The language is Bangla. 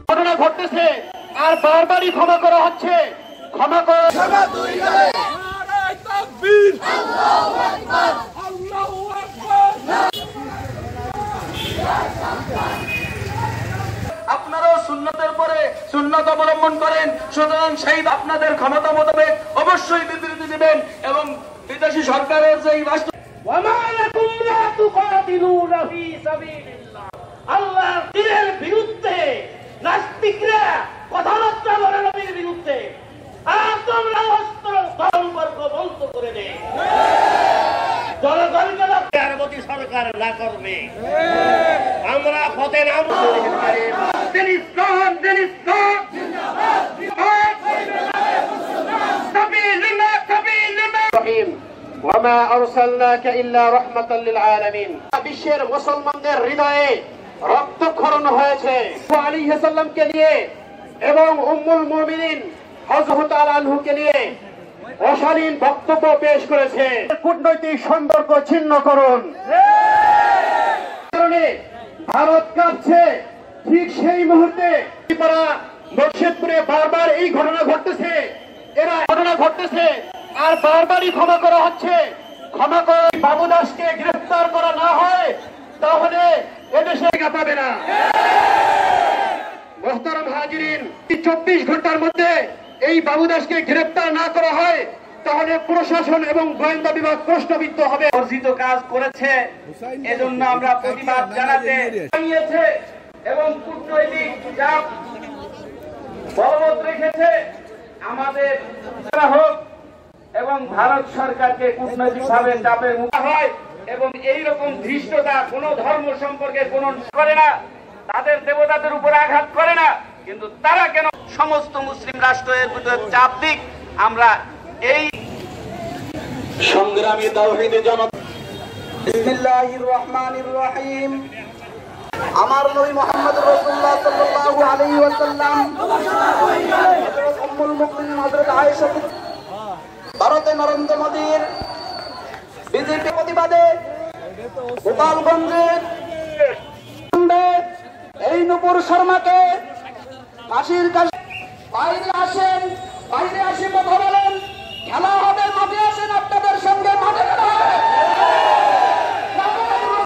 ঘটনা ঘটতেছে আর বারবারই ক্ষমা করা হচ্ছে। ক্ষমা করা আপনারাও সুন্নতের পরে সুন্নত অবলম্বন করেন, সুতরাং সেই আপনাদের ক্ষমতা মোতাবেক অবশ্যই বিবৃতি দিবেন এবং বিদেশি সরকারের যে রাষ্ট্র আল্লাহর দ্বীনের বিরুদ্ধে নাস্তিকরা কথাবার্তা বলে নবীর বিরুদ্ধে, আর তোমরা অস্ত্র সম্পর্ক বন্ধ করে দে। জনগণকে লক্ষ্যে সরকার না করবে, আমরা পথে নাম বিশ্বের মুসলমানদের হৃদয়ে রক্তক্ষরণ হয়েছে আলাইহিস সালামকে নিয়ে এবং উম্মুল মুমিনিন হযরত আনহুকে নিয়ে অশালীন বক্তব্য পেশ করেছে। কূটনৈতিক সম্পর্ক ছিন্ন করুন। কারণে ভারত কাঁপছে। ঠিক সেই মুহূর্তে মুর্শিদপুরে বারবার এই ঘটনা ঘটতেছে, আর বারবারই ক্ষমা করা হচ্ছে। ক্ষমা করে বাবু দাসকে গ্রেফতার করা না হয় তাহলে এদেশে পাবে না। মোহতারাম হাজিরিন, 24 ঘন্টার মধ্যে এই বাবু দাসকে গ্রেফতার না করা হয় তাহলে প্রশাসন এবং গোয়েন্দা বিভাগ প্রশ্নবিদ্ধ হবে। অর্জিত কাজ করেছে, এজন্য আমরা প্রতিবাদ জানাতে জানিয়েছে এবং কূটনৈতিক চাপ বলবৎ রেখেছে। আমাদের হোক এবং ভারত সরকারকে কূটনৈতিক ভাবে চাপের মুখে হয় এবং এইরকম ধৃষ্টতা কোন ধর্ম সম্পর্কে কোন করে না, তাদের দেবতাদের উপর আঘাত করে না, কিন্তু তারা কেন সমস্ত মুসলিম রাষ্ট্রের ভিতরে চাপ দিক। আমরা এই সংগ্রামী তাওহীদি জনতা বিসমিল্লাহির রহমানির রহিম। আমার নবী মুহাম্মদ রাসূলুল্লাহ সাল্লাল্লাহু আলাইহি ওয়াসাল্লাম উম্মুল মুমিনিন হযরত আয়েশা ভারতে নরেন্দ্র মোদীর বিজেপি প্রতিবাদে গোপালগঞ্জে এই নূপুর শর্মাকে ফাঁসির কাছে বাইরে আসেন, বাইরে আসে কথা বলেন, খেলা হবে মাঠে আসেন, আপনাদের সঙ্গে মাঠে